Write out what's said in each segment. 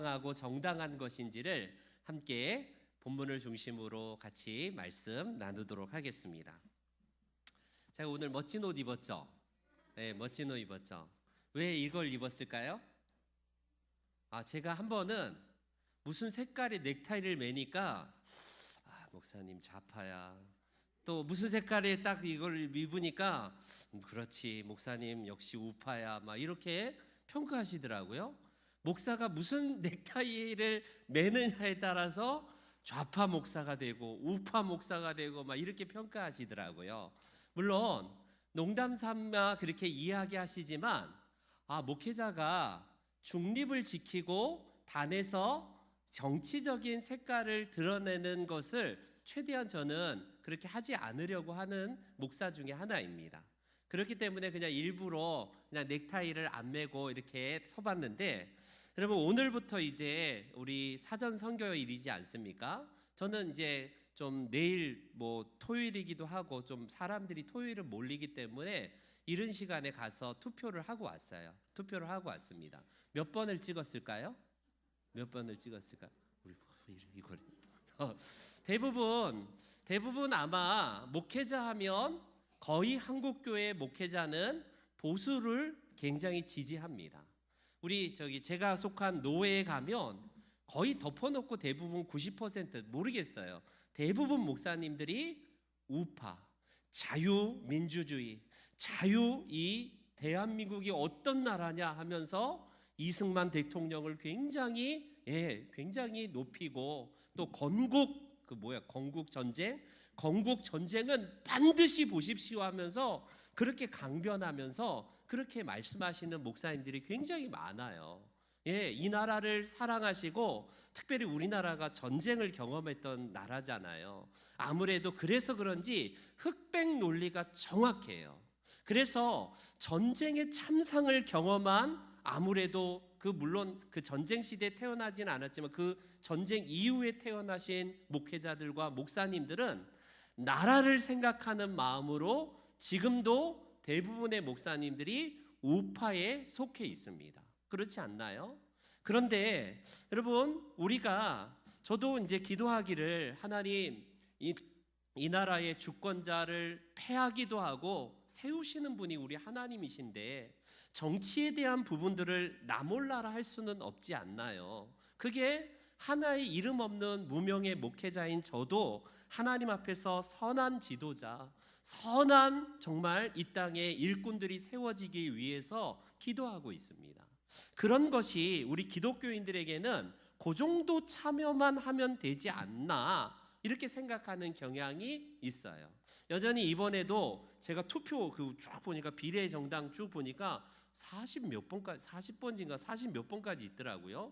마땅하고 정당한 것인지를 함께 본문을 중심으로 같이 말씀 나누도록 하겠습니다. 제가 오늘 멋진 옷 입었죠? 네, 멋진 옷 입었죠. 왜 이걸 입었을까요? 제가 한 번은 무슨 색깔의 넥타이를 매니까 목사님 좌파야. 또 무슨 색깔의 딱 이걸 입으니까 그렇지 목사님 역시 우파야 막 이렇게 평가하시더라고요. 목사가 무슨 넥타이를 매느냐에 따라서 좌파 목사가 되고 우파 목사가 되고 막 이렇게 평가하시더라고요. 물론 농담 삼아 그렇게 이야기하시지만 목회자가 중립을 지키고 단에서 정치적인 색깔을 드러내는 것을 최대한 저는 그렇게 하지 않으려고 하는 목사 중에 하나입니다. 그렇기 때문에 그냥 일부러 그냥 넥타이를 안 매고 이렇게 서봤는데, 여러분 오늘부터 이제 우리 사전 선교일이지 않습니까? 저는 이제 좀 내일 토요일이기도 하고 좀 사람들이 토요일은 몰리기 때문에 이른 시간에 가서 투표를 하고 왔어요. 투표를 하고 왔습니다. 몇 번을 찍었을까요? 몇 번을 찍었을까? 우리 이걸 대부분 아마 목회자 하면 거의 한국교회 목회자는 보수를 굉장히 지지합니다. 우리 제가 속한 노회에 가면 거의 덮어놓고 대부분 90% 모르겠어요. 대부분 목사님들이 우파, 자유민주주의, 이 대한민국이 어떤 나라냐 하면서 이승만 대통령을 굉장히 높이고 또 건국 전쟁은 반드시 보십시오 하면서 그렇게 강변하면서 그렇게 말씀하시는 목사님들이 굉장히 많아요. 이 나라를 사랑하시고 특별히 우리나라가 전쟁을 경험했던 나라잖아요. 아무래도 그래서 그런지 흑백 논리가 정확해요. 그래서 전쟁의 참상을 경험한 아무래도 물론 그 전쟁 시대에 태어나지는 않았지만 그 전쟁 이후에 태어나신 목회자들과 목사님들은 나라를 생각하는 마음으로 지금도 대부분의 목사님들이 우파에 속해 있습니다. 그렇지 않나요? 그런데 여러분 저도 이제 기도하기를 하나님 이 나라의 주권자를 패하기도 하고 세우시는 분이 우리 하나님이신데 정치에 대한 부분들을 나 몰라라 할 수는 없지 않나요? 그게 하나의 이름 없는 무명의 목회자인 저도 하나님 앞에서 선한 지도자, 선한 정말 이 땅에 일꾼들이 세워지기 위해서 기도하고 있습니다. 그런 것이 우리 기독교인들에게는 그 정도 참여만 하면 되지 않나 이렇게 생각하는 경향이 있어요. 여전히 이번에도 제가 투표 쭉 보니까 비례정당 쭉 보니까 40번인가 40몇 번까지 있더라고요.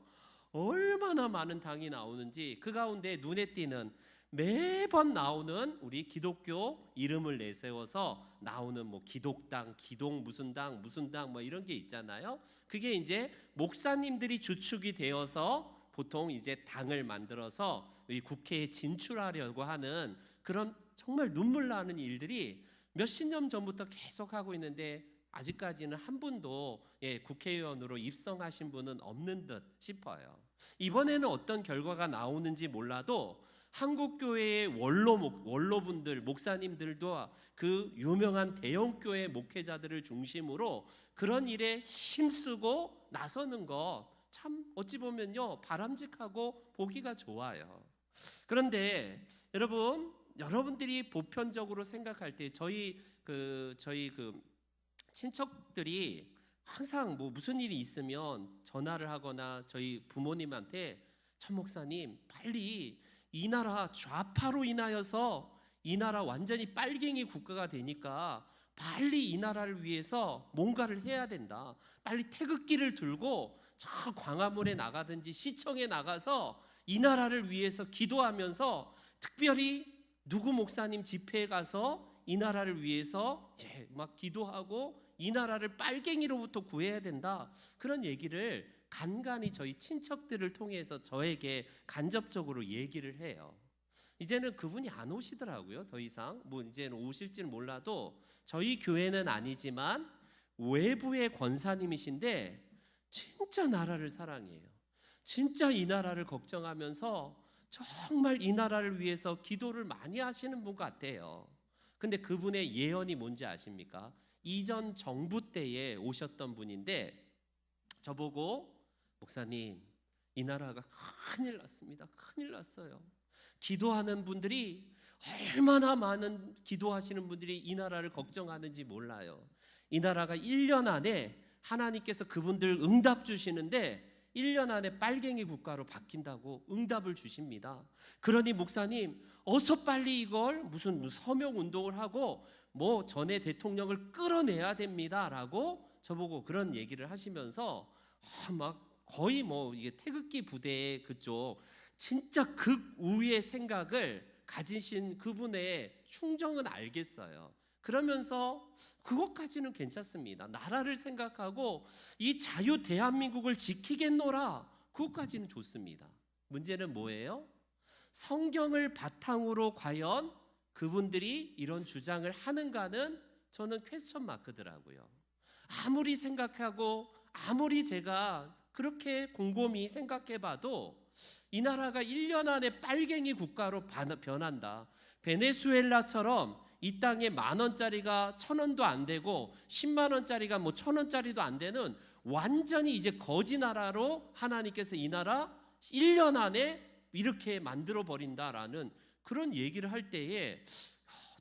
얼마나 많은 당이 나오는지 그 가운데 눈에 띄는 매번 나오는 우리 기독교 이름을 내세워서 나오는 기독당, 기동 무슨 당 이런 게 있잖아요. 그게 이제 목사님들이 주축이 되어서 보통 이제 당을 만들어서 이 국회에 진출하려고 하는 그런 정말 눈물 나는 일들이 몇십 년 전부터 계속 하고 있는데 아직까지는 한 분도 국회의원으로 입성하신 분은 없는 듯 싶어요. 이번에는 어떤 결과가 나오는지 몰라도 한국교회의 원로분들, 목사님들도 그 유명한 대형교회 목회자들을 중심으로 그런 일에 힘쓰고 나서는 것 참 어찌 보면요 바람직하고 보기가 좋아요. 그런데 여러분들이 보편적으로 생각할 때 저희 친척들이 항상 무슨 일이 있으면 전화를 하거나 저희 부모님한테 천 목사님 빨리 이 나라 좌파로 인하여서 이 나라 완전히 빨갱이 국가가 되니까 빨리 이 나라를 위해서 뭔가를 해야 된다. 빨리 태극기를 들고 저 광화문에 나가든지 시청에 나가서 이 나라를 위해서 기도하면서 특별히 누구 목사님 집회에 가서 이 나라를 위해서 막 기도하고 이 나라를 빨갱이로부터 구해야 된다. 그런 얘기를 간간히 저희 친척들을 통해서 저에게 간접적으로 얘기를 해요. 이제는 그분이 안 오시더라고요. 더 이상 이제는 오실지는 몰라도 저희 교회는 아니지만 외부의 권사님이신데 진짜 나라를 사랑해요. 진짜 이 나라를 걱정하면서 정말 이 나라를 위해서 기도를 많이 하시는 분 같아요. 근데 그분의 예언이 뭔지 아십니까? 이전 정부 때에 오셨던 분인데 저보고 목사님, 이 나라가 큰일 났습니다. 큰일 났어요. 기도하는 분들이 얼마나 많은 기도하시는 분들이 이 나라를 걱정하는지 몰라요. 이 나라가 1년 안에 하나님께서 그분들 응답 주시는데 1년 안에 빨갱이 국가로 바뀐다고 응답을 주십니다. 그러니 목사님, 어서 빨리 이걸 무슨 서명 운동을 하고 뭐 전에 대통령을 끌어내야 됩니다라고 저보고 그런 얘기를 하시면서 막 거의 뭐 이게 태극기 부대 그쪽 진짜 극우의 생각을 가지신 그분의 충정은 알겠어요. 그러면서 그것까지는 괜찮습니다. 나라를 생각하고 이 자유 대한민국을 지키겠노라, 그것까지는 좋습니다. 문제는 뭐예요? 성경을 바탕으로 과연 그분들이 이런 주장을 하는가는 저는 퀘스천 마크더라고요. 아무리 생각하고 아무리 제가 그렇게 곰곰이 생각해봐도 이 나라가 1년 안에 빨갱이 국가로 변한다. 베네수엘라처럼 이 땅에 10,000원짜리가 1,000원도 안 되고 10만 원짜리가 뭐 1,000원짜리도 안 되는 완전히 이제 거지 나라로 하나님께서 이 나라 1년 안에 이렇게 만들어 버린다라는 그런 얘기를 할 때에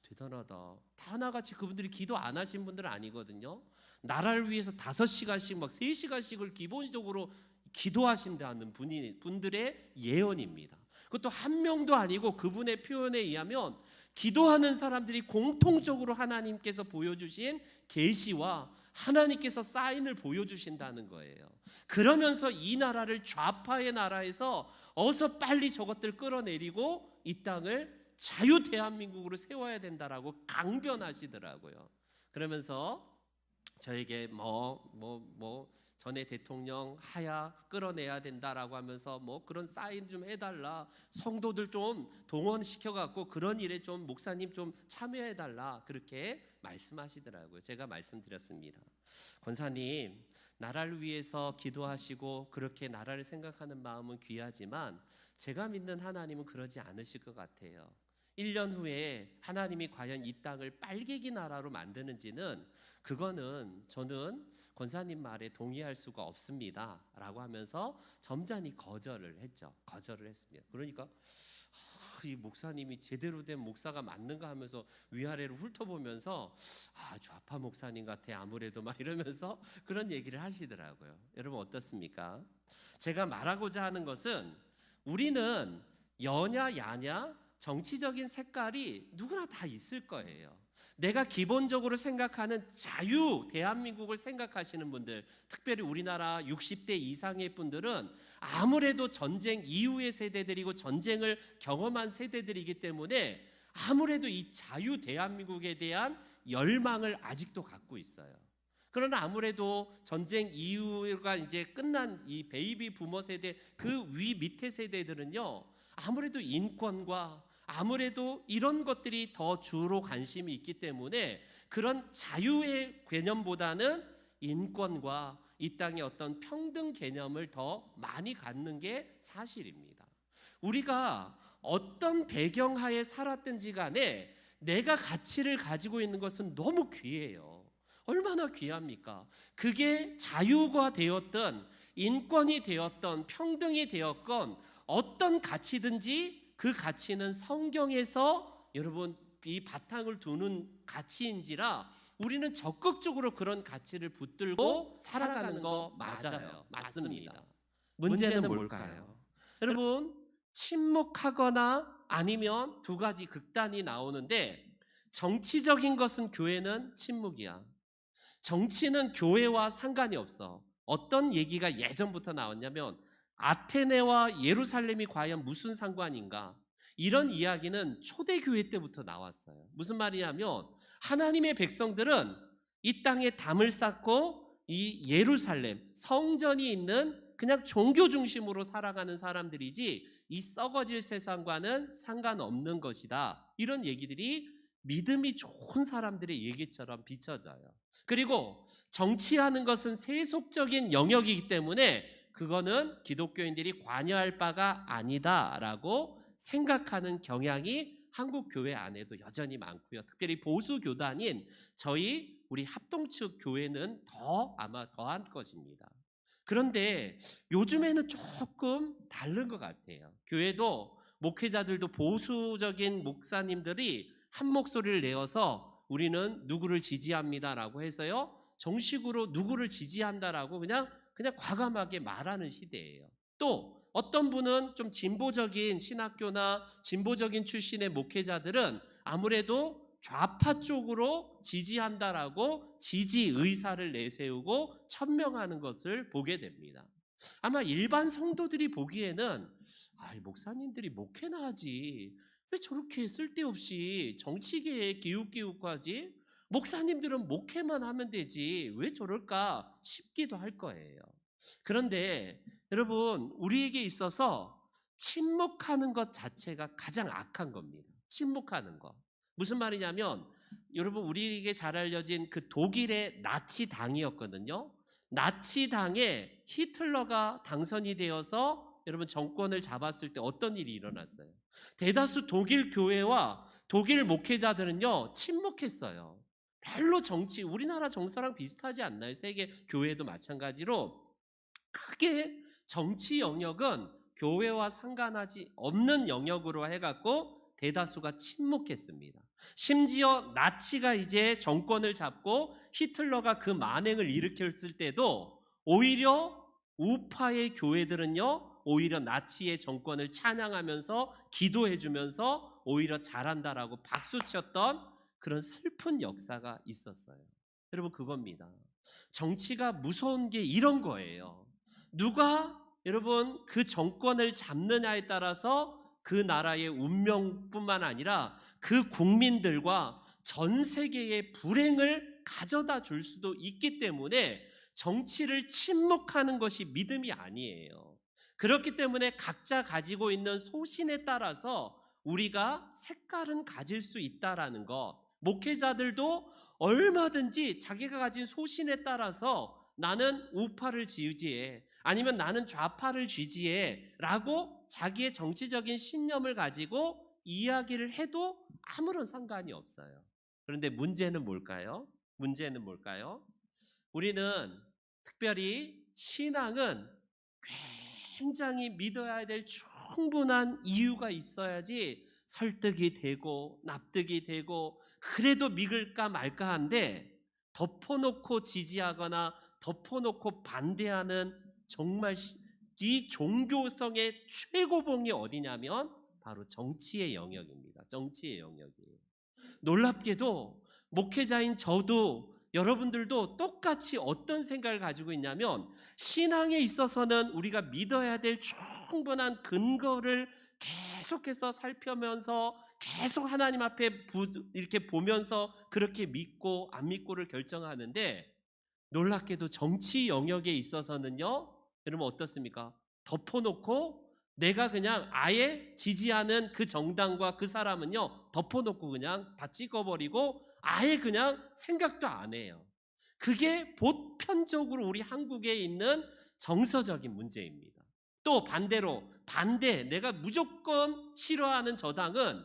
대단하다. 다 하나같이 그분들이 기도 안 하신 분들은 아니거든요. 나라를 위해서 5시간씩 막 3시간씩을 기본적으로 기도하신다는 분들의 예언입니다. 그것도 한 명도 아니고 그분의 표현에 의하면 기도하는 사람들이 공통적으로 하나님께서 보여주신 계시와 하나님께서 사인을 보여주신다는 거예요. 그러면서 이 나라를 좌파의 나라에서 어서 빨리 저것들 끌어내리고 이 땅을 자유 대한민국으로 세워야 된다라고 강변하시더라고요. 그러면서 저에게 전에 대통령 하야 끌어내야 된다라고 하면서 뭐 그런 사인 좀 해달라, 성도들 좀 동원시켜 갖고 그런 일에 좀 목사님 좀 참여해 달라, 그렇게 말씀하시더라고요. 제가 말씀드렸습니다. 권사님, 나라를 위해서 기도하시고 그렇게 나라를 생각하는 마음은 귀하지만 제가 믿는 하나님은 그러지 않으실 것 같아요. 1년 후에 하나님이 과연 이 땅을 빨갱이 나라로 만드는지는 그거는 저는 권사님 말에 동의할 수가 없습니다 라고 하면서 점잖이 거절을 했습니다. 그러니까 이 목사님이 제대로 된 목사가 맞는가 하면서 위아래로 훑어보면서 좌파 목사님 같아 아무래도 막 이러면서 그런 얘기를 하시더라고요. 여러분 어떻습니까? 제가 말하고자 하는 것은 우리는 여냐 야냐 정치적인 색깔이 누구나 다 있을 거예요. 내가 기본적으로 생각하는 자유 대한민국을 생각하시는 분들, 특별히 우리나라 60대 이상의 분들은 아무래도 전쟁 이후의 세대들이고 전쟁을 경험한 세대들이기 때문에 아무래도 이 자유 대한민국에 대한 열망을 아직도 갖고 있어요. 그러나 아무래도 전쟁 이후가 이제 끝난 이 베이비 부머 세대 그 위 밑에 세대들은요, 아무래도 인권과 아무래도 이런 것들이 더 주로 관심이 있기 때문에 그런 자유의 개념보다는 인권과 이 땅의 어떤 평등 개념을 더 많이 갖는 게 사실입니다. 우리가 어떤 배경하에 살았든지 간에 내가 가치를 가지고 있는 것은 너무 귀해요. 얼마나 귀합니까? 그게 자유가 되었던 인권이 되었던 평등이 되었건 어떤 가치든지 그 가치는 성경에서 여러분 이 바탕을 두는 가치인지라 우리는 적극적으로 그런 가치를 붙들고 살아가는 거 맞아요. 맞습니다. 문제는 뭘까요? 여러분 침묵하거나 아니면 두 가지 극단이 나오는데 정치적인 것은 교회는 침묵이야. 정치는 교회와 상관이 없어. 어떤 얘기가 예전부터 나왔냐면 아테네와 예루살렘이 과연 무슨 상관인가? 이런 이야기는 초대교회 때부터 나왔어요. 무슨 말이냐면 하나님의 백성들은 이 땅에 담을 쌓고 이 예루살렘 성전이 있는 그냥 종교 중심으로 살아가는 사람들이지 이 썩어질 세상과는 상관없는 것이다. 이런 얘기들이 믿음이 좋은 사람들의 얘기처럼 비춰져요. 그리고 정치하는 것은 세속적인 영역이기 때문에 그거는 기독교인들이 관여할 바가 아니다라고 생각하는 경향이 한국 교회 안에도 여전히 많고요. 특별히 보수 교단인 우리 합동측 교회는 아마 더한 것입니다. 그런데 요즘에는 조금 다른 것 같아요. 교회도 목회자들도 보수적인 목사님들이 한 목소리를 내어서 우리는 누구를 지지합니다라고 해서요. 정식으로 누구를 지지한다라고 그냥 과감하게 말하는 시대예요. 또 어떤 분은 좀 진보적인 신학교나 진보적인 출신의 목회자들은 아무래도 좌파 쪽으로 지지한다라고 지지 의사를 내세우고 천명하는 것을 보게 됩니다. 아마 일반 성도들이 보기에는 목사님들이 목회나 하지 왜 저렇게 쓸데없이 정치계에 기웃기웃하지? 목사님들은 목회만 하면 되지 왜 저럴까 싶기도 할 거예요. 그런데 여러분, 우리에게 있어서 침묵하는 것 자체가 가장 악한 겁니다. 침묵하는 것. 무슨 말이냐면 여러분, 우리에게 잘 알려진 그 독일의 나치 당이었거든요. 나치 당에 히틀러가 당선이 되어서 여러분 정권을 잡았을 때 어떤 일이 일어났어요? 대다수 독일 교회와 독일 목회자들은요 침묵했어요. 별로 우리나라 정서랑 비슷하지 않나요? 세계 교회도 마찬가지로 크게 정치 영역은 교회와 상관하지 없는 영역으로 해갖고 대다수가 침묵했습니다. 심지어 나치가 이제 정권을 잡고 히틀러가 그 만행을 일으켰을 때도 오히려 우파의 교회들은요 오히려 나치의 정권을 찬양하면서 기도해주면서 오히려 잘한다라고 박수쳤던 그런 슬픈 역사가 있었어요. 여러분, 그겁니다. 정치가 무서운 게 이런 거예요. 누가 여러분 그 정권을 잡느냐에 따라서 그 나라의 운명뿐만 아니라 그 국민들과 전 세계의 불행을 가져다 줄 수도 있기 때문에 정치를 침묵하는 것이 믿음이 아니에요. 그렇기 때문에 각자 가지고 있는 소신에 따라서 우리가 색깔은 가질 수 있다라는 것, 목회자들도 얼마든지 자기가 가진 소신에 따라서 나는 우파를 지지해 아니면 나는 좌파를 지지해 라고 자기의 정치적인 신념을 가지고 이야기를 해도 아무런 상관이 없어요. 그런데 문제는 뭘까요? 우리는 특별히 신앙은 굉장히 믿어야 될 충분한 이유가 있어야지 설득이 되고 납득이 되고 그래도 믿을까 말까 한데 덮어놓고 지지하거나 덮어놓고 반대하는 정말 이 종교성의 최고봉이 어디냐면 바로 정치의 영역입니다. 정치의 영역이에요. 놀랍게도 목회자인 저도 여러분들도 똑같이 어떤 생각을 가지고 있냐면 신앙에 있어서는 우리가 믿어야 될 충분한 근거를 계속해서 살펴면서 계속 하나님 앞에 이렇게 보면서 그렇게 믿고 안 믿고를 결정하는데 놀랍게도 정치 영역에 있어서는요 여러분 어떻습니까? 덮어놓고 내가 그냥 아예 지지하는 그 정당과 그 사람은요 덮어놓고 그냥 다 찍어버리고 아예 그냥 생각도 안 해요. 그게 보편적으로 우리 한국에 있는 정서적인 문제입니다. 또 반대로 내가 무조건 싫어하는 저당은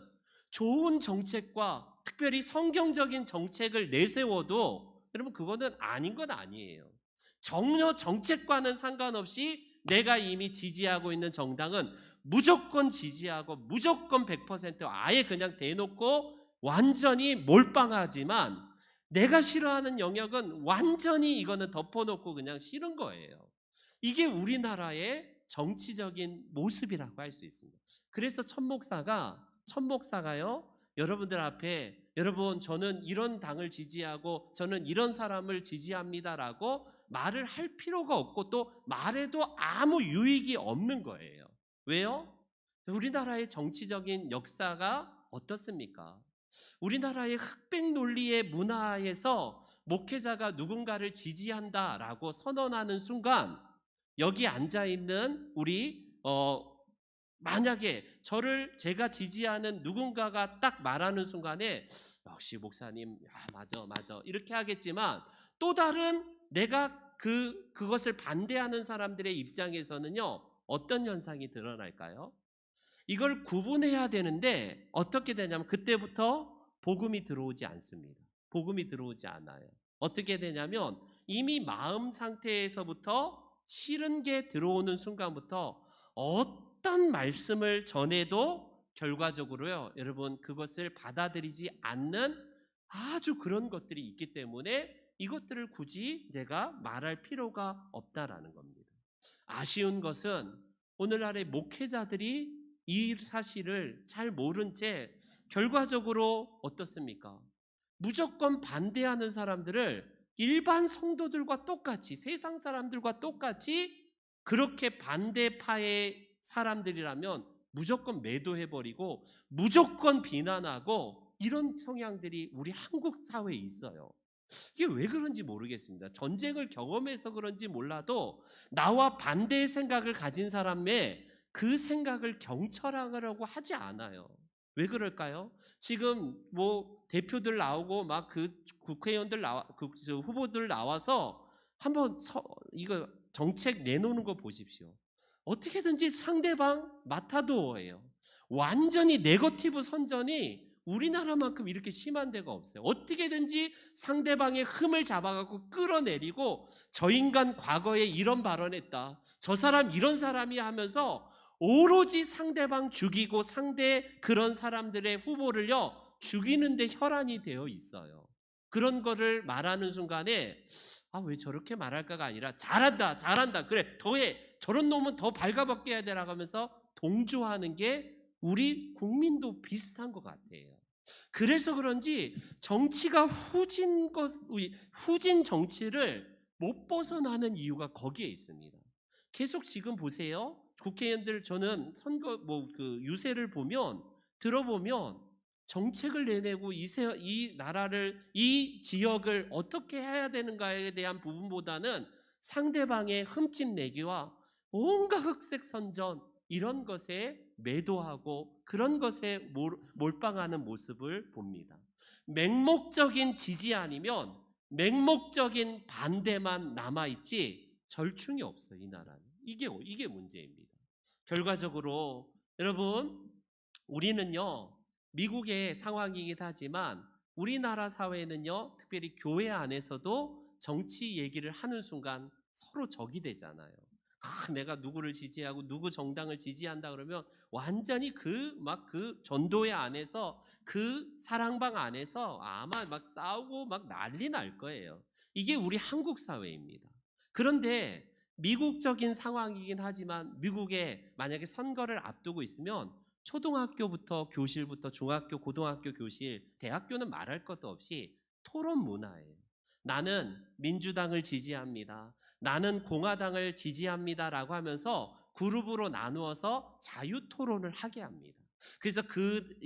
좋은 정책과 특별히 성경적인 정책을 내세워도 여러분 그거는 아닌 건 아니에요. 전혀 정책과는 상관없이 내가 이미 지지하고 있는 정당은 무조건 지지하고 무조건 100% 아예 그냥 대놓고 완전히 몰빵하지만 내가 싫어하는 영역은 완전히 이거는 덮어놓고 그냥 싫은 거예요. 이게 우리나라의 정치적인 모습이라고 할 수 있습니다. 그래서 천목사가요 여러분들 앞에 여러분 저는 이런 당을 지지하고 저는 이런 사람을 지지합니다라고 말을 할 필요가 없고 또 말해도 아무 유익이 없는 거예요. 왜요? 우리나라의 정치적인 역사가 어떻습니까? 우리나라의 흑백 논리의 문화에서 목회자가 누군가를 지지한다라고 선언하는 순간 여기 앉아있는 우리 만약에 제가 지지하는 누군가가 딱 말하는 순간에 역시 목사님 맞아 이렇게 하겠지만 또 다른 내가 그것을 반대하는 사람들의 입장에서는요, 어떤 현상이 드러날까요? 이걸 구분해야 되는데 어떻게 되냐면 그때부터 복음이 들어오지 않습니다. 복음이 들어오지 않아요. 어떻게 되냐면 이미 마음 상태에서부터 싫은 게 들어오는 순간부터 어떤 말씀을 전해도 결과적으로요, 여러분 그것을 받아들이지 않는 아주 그런 것들이 있기 때문에 이것들을 굳이 내가 말할 필요가 없다라는 겁니다. 아쉬운 것은 오늘날의 목회자들이 이 사실을 잘 모른 채 결과적으로 어떻습니까? 무조건 반대하는 사람들을 일반 성도들과 똑같이, 세상 사람들과 똑같이 그렇게 반대파의 사람들이라면 무조건 매도해버리고 무조건 비난하고 이런 성향들이 우리 한국 사회에 있어요. 이게 왜 그런지 모르겠습니다. 전쟁을 경험해서 그런지 몰라도 나와 반대의 생각을 가진 사람의 그 생각을 경철하려고 하지 않아요. 왜 그럴까요? 지금 뭐 대표들 나오고 막 그 국회의원들 후보들 나와서 한번 이거 정책 내놓는 거 보십시오. 어떻게든지 상대방 마타도어예요. 완전히 네거티브 선전이 우리나라만큼 이렇게 심한 데가 없어요. 어떻게든지 상대방의 흠을 잡아갖고 끌어내리고 저 인간 과거에 이런 발언했다. 저 사람 이런 사람이 하면서 오로지 상대방 죽이고 상대 그런 사람들의 후보를요 죽이는 데 혈안이 되어 있어요. 그런 거를 말하는 순간에 왜 저렇게 말할까가 아니라 잘한다 잘한다 그래 더해 저런 놈은 더 발가벗겨야 되라고 하면서 동조하는 게 우리 국민도 비슷한 것 같아요. 그래서 그런지 정치가 후진 정치를 못 벗어나는 이유가 거기에 있습니다. 계속 지금 보세요. 국회의원들 저는 선거 유세를 보면 들어보면 정책을 내내고 이 나라를 이 지역을 어떻게 해야 되는가에 대한 부분보다는 상대방의 흠집 내기와 온갖 흑색 선전 이런 것에 매도하고 그런 것에 몰빵하는 모습을 봅니다. 맹목적인 지지 아니면 맹목적인 반대만 남아있지 절충이 없어요. 이 나라는. 이게 문제입니다. 결과적으로 여러분 우리는요 미국의 상황이긴 하지만 우리나라 사회는요 특별히 교회 안에서도 정치 얘기를 하는 순간 서로 적이 되잖아요. 내가 누구를 지지하고 누구 정당을 지지한다 그러면 완전히 그 전도회 안에서 그 사랑방 안에서 아마 막 싸우고 막 난리 날 거예요. 이게 우리 한국 사회입니다. 그런데 미국적인 상황이긴 하지만 미국에 만약에 선거를 앞두고 있으면 초등학교부터 교실부터 중학교, 고등학교 교실, 대학교는 말할 것도 없이 토론 문화예요. 나는 민주당을 지지합니다. 나는 공화당을 지지합니다라고 하면서 그룹으로 나누어서 자유 토론을 하게 합니다. 그래서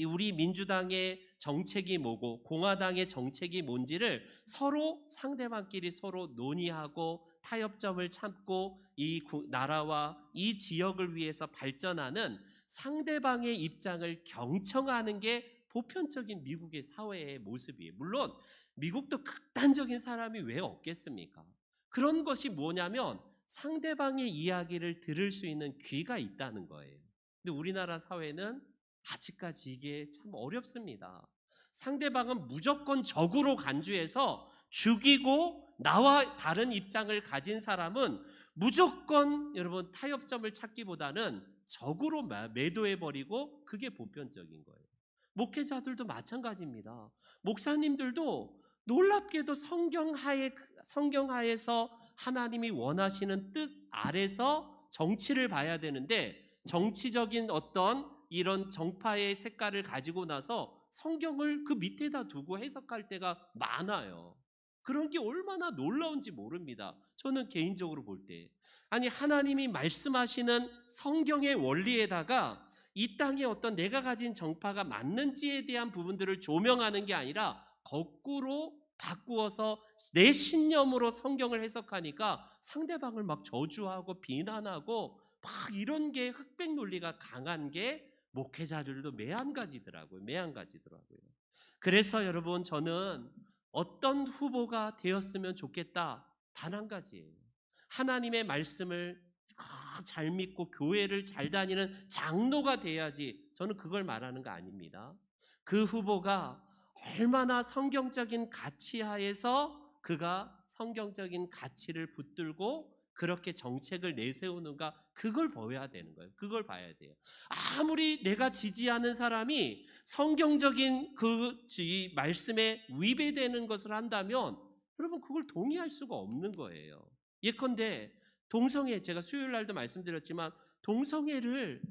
우리 민주당의 정책이 뭐고 공화당의 정책이 뭔지를 서로 상대방끼리 서로 논의하고 타협점을 찾고 이 나라와 이 지역을 위해서 발전하는 상대방의 입장을 경청하는 게 보편적인 미국의 사회의 모습이에요. 물론 미국도 극단적인 사람이 왜 없겠습니까? 그런 것이 뭐냐면 상대방의 이야기를 들을 수 있는 귀가 있다는 거예요. 근데 우리나라 사회는 아직까지 이게 참 어렵습니다. 상대방은 무조건 적으로 간주해서 죽이고 나와 다른 입장을 가진 사람은 무조건 여러분 타협점을 찾기보다는 적으로 매도해버리고 그게 보편적인 거예요. 목회자들도 마찬가지입니다. 목사님들도 놀랍게도 성경하에서 하나님이 원하시는 뜻 아래서 정치를 봐야 되는데 정치적인 어떤 이런 정파의 색깔을 가지고 나서 성경을 그 밑에다 두고 해석할 때가 많아요. 그런 게 얼마나 놀라운지 모릅니다. 저는 개인적으로 볼 때. 아니 하나님이 말씀하시는 성경의 원리에다가 이 땅에 어떤 내가 가진 정파가 맞는지에 대한 부분들을 조명하는 게 아니라 거꾸로 바꾸어서 내 신념으로 성경을 해석하니까 상대방을 막 저주하고 비난하고 막 이런 게 흑백 논리가 강한 게 목회자들도 매한가지더라고요. 그래서 여러분 저는 어떤 후보가 되었으면 좋겠다. 단 한 가지예요. 하나님의 말씀을 잘 믿고 교회를 잘 다니는 장로가 돼야지, 저는 그걸 말하는 거 아닙니다. 그 후보가 얼마나 성경적인 가치 하에서 그가 성경적인 가치를 붙들고 그렇게 정책을 내세우는가, 그걸 봐야 되는 거예요. 그걸 봐야 돼요. 아무리 내가 지지하는 사람이 성경적인 이 말씀에 위배되는 것을 한다면 여러분 그걸 동의할 수가 없는 거예요. 예컨대 동성애, 제가 수요일 날도 말씀드렸지만 동성애를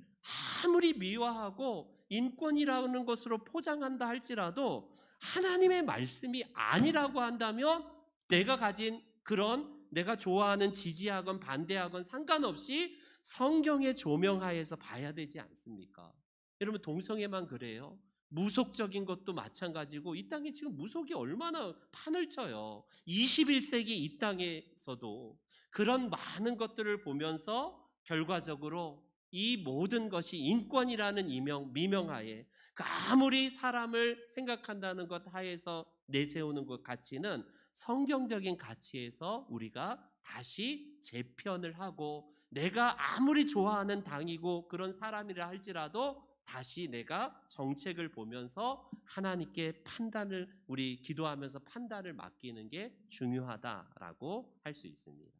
아무리 미화하고 인권이라는 것으로 포장한다 할지라도 하나님의 말씀이 아니라고 한다면 내가 가진 그런, 내가 좋아하는, 지지하건 반대하건 상관없이 성경의 조명하에서 봐야 되지 않습니까? 여러분 동성애만 그래요? 무속적인 것도 마찬가지고, 이 땅에 지금 무속이 얼마나 판을 쳐요. 21세기 이 땅에서도 그런 많은 것들을 보면서 결과적으로 이 모든 것이 인권이라는 미명하에 아무리 사람을 생각한다는 것 하에서 내세우는 것 가치는 성경적인 가치에서 우리가 다시 재편을 하고, 내가 아무리 좋아하는 당이고 그런 사람이라 할지라도 다시 내가 정책을 보면서 하나님께 판단을, 우리 기도하면서 판단을 맡기는 게 중요하다라고 할 수 있습니다.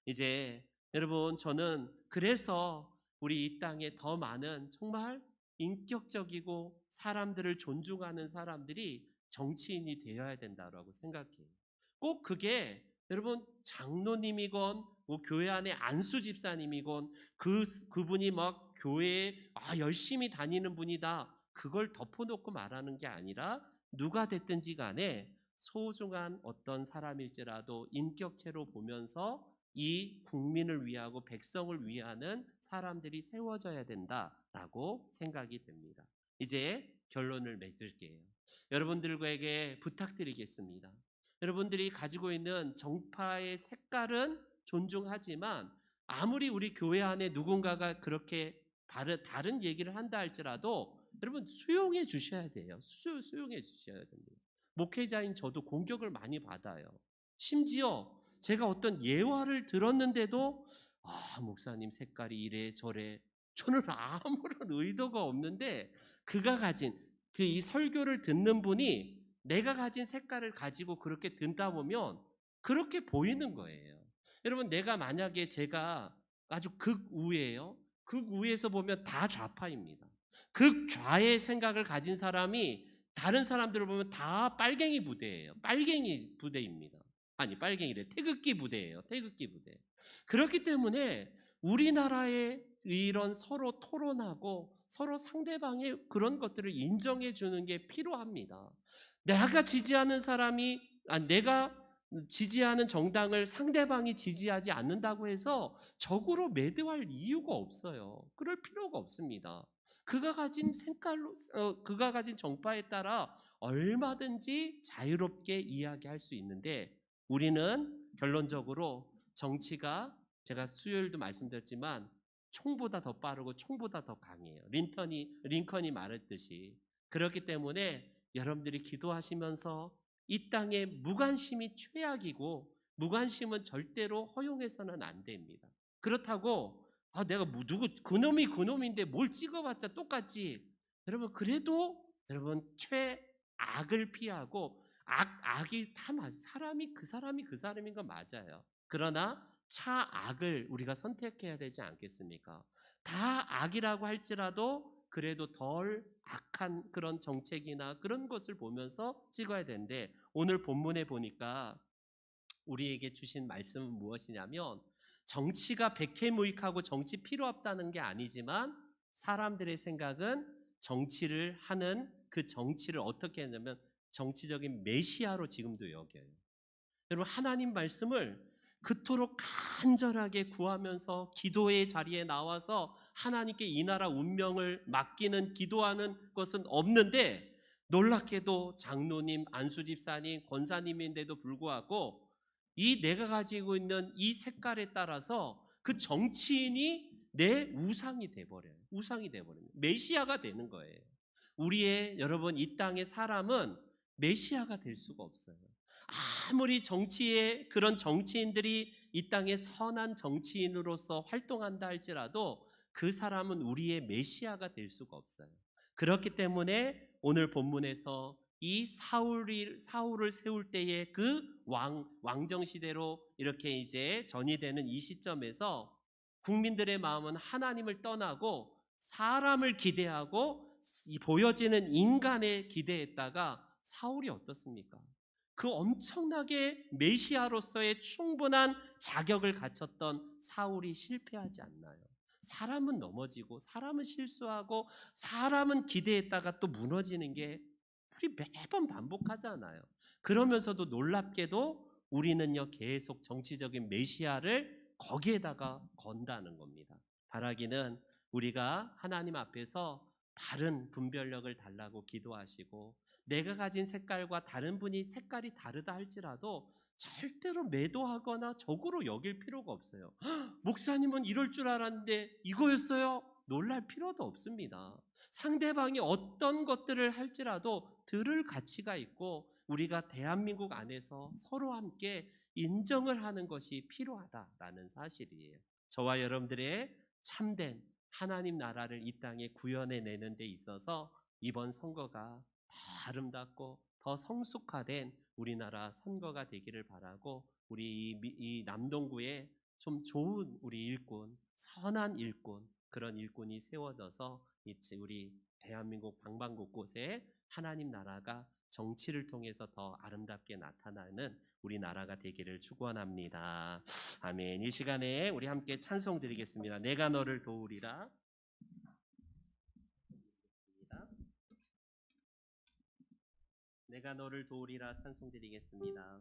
이제 여러분, 저는 그래서 우리 이 땅에 더 많은 정말 인격적이고 사람들을 존중하는 사람들이 정치인이 되어야 된다고 생각해요. 꼭 그게 여러분 장로님이건 뭐 교회 안에 안수 집사님이건 그분이 막 교회에 열심히 다니는 분이다, 그걸 덮어놓고 말하는 게 아니라 누가 됐든지 간에 소중한 어떤 사람일지라도 인격체로 보면서 이 국민을 위하고 백성을 위하는 사람들이 세워져야 된다라고 생각이 됩니다. 이제 결론을 맺을게요. 여러분들에게 부탁드리겠습니다. 여러분들이 가지고 있는 정파의 색깔은 존중하지만 아무리 우리 교회 안에 누군가가 그렇게 다른 얘기를 한다 할지라도 여러분 수용해 주셔야 돼요. 수용해 주셔야 됩니다. 목회자인 저도 공격을 많이 받아요. 심지어 제가 어떤 예화를 들었는데도 목사님 색깔이 이래 저래, 저는 아무런 의도가 없는데 그가 가진 이 설교를 듣는 분이 내가 가진 색깔을 가지고 그렇게 듣다 보면 그렇게 보이는 거예요. 여러분, 내가 만약에 제가 아주 극우예요. 극우에서 보면 다 좌파입니다. 극좌의 생각을 가진 사람이 다른 사람들을 보면 다 빨갱이 부대예요. 빨갱이 부대입니다. 아니, 빨갱이래. 태극기 부대예요. 태극기 부대. 그렇기 때문에 우리나라의 이런 서로 토론하고 서로 상대방의 그런 것들을 인정해 주는 게 필요합니다. 내가 지지하는 사람이, 내가 지지하는 정당을 상대방이 지지하지 않는다고 해서 적으로 매도할 이유가 없어요. 그럴 필요가 없습니다. 그가 가진 색깔로, 그가 가진 정파에 따라 얼마든지 자유롭게 이야기할 수 있는데, 우리는 결론적으로 정치가, 제가 수요일도 말씀드렸지만 총보다 더 빠르고 총보다 더 강해요. 링컨이 말했듯이. 그렇기 때문에 여러분들이 기도하시면서 이 땅에 무관심이 최악이고 무관심은 절대로 허용해서는 안 됩니다. 그렇다고 내가 누구 그놈이 그놈인데 뭘 찍어봤자 똑같지. 여러분 그래도 여러분 최악을 피하고, 악이 다 사람이 그 사람인 건 맞아요. 그러나 차악을 우리가 선택해야 되지 않겠습니까? 다 악이라고 할지라도 그래도 덜 악한 그런 정책이나 그런 것을 보면서 찍어야 되는데, 오늘 본문에 보니까 우리에게 주신 말씀은 무엇이냐면, 정치가 백해무익하고 정치 필요 없다는 게 아니지만 사람들의 생각은 정치를 하는 그 정치를 어떻게 했냐면 정치적인 메시아로 지금도 여겨요. 여러분, 하나님 말씀을 그토록 간절하게 구하면서 기도의 자리에 나와서 하나님께 이 나라 운명을 맡기는 기도하는 것은 없는데, 놀랍게도 장로님, 안수집사님, 권사님인데도 불구하고 이 내가 가지고 있는 이 색깔에 따라서 그 정치인이 내 우상이 돼버려요. 우상이 돼버려요. 메시아가 되는 거예요. 우리의 여러분 이 땅의 사람은 메시아가 될 수가 없어요. 아무리 정치에 그런 정치인들이 이 땅에 선한 정치인으로서 활동한다 할지라도 그 사람은 우리의 메시아가 될 수가 없어요. 그렇기 때문에 오늘 본문에서 이 사울을 세울 때의 그 왕정 시대로 이렇게 이제 전이되는 이 시점에서 국민들의 마음은 하나님을 떠나고 사람을 기대하고 보여지는 인간에 기대했다가 사울이 어떻습니까? 그 엄청나게 메시아로서의 충분한 자격을 갖췄던 사울이 실패하지 않나요? 사람은 넘어지고 사람은 실수하고 사람은 기대했다가 또 무너지는 게 우리 매번 반복하잖아요. 그러면서도 놀랍게도 우리는요 계속 정치적인 메시아를 거기에다가 건다는 겁니다. 바라기는 우리가 하나님 앞에서 바른 분별력을 달라고 기도하시고 내가 가진 색깔과 다른 분이 색깔이 다르다 할지라도 절대로 매도하거나 적으로 여길 필요가 없어요. 목사님은 이럴 줄 알았는데 이거였어요? 놀랄 필요도 없습니다. 상대방이 어떤 것들을 할지라도 들을 가치가 있고 우리가 대한민국 안에서 서로 함께 인정을 하는 것이 필요하다라는 사실이에요. 저와 여러분들의 참된 하나님 나라를 이 땅에 구현해 내는 데 있어서 이번 선거가 더 아름답고 더 성숙화된 우리나라 선거가 되기를 바라고 우리 이 남동구에 좀 좋은 우리 일꾼, 선한 일꾼, 그런 일꾼이 세워져서 우리 대한민국 방방곳곳에 하나님 나라가 정치를 통해서 더 아름답게 나타나는 우리나라가 되기를 축원합니다. 아멘. 이 시간에 우리 함께 찬송 드리겠습니다. 내가 너를 도우리라. 내가 너를 도우리라 찬송 드리겠습니다.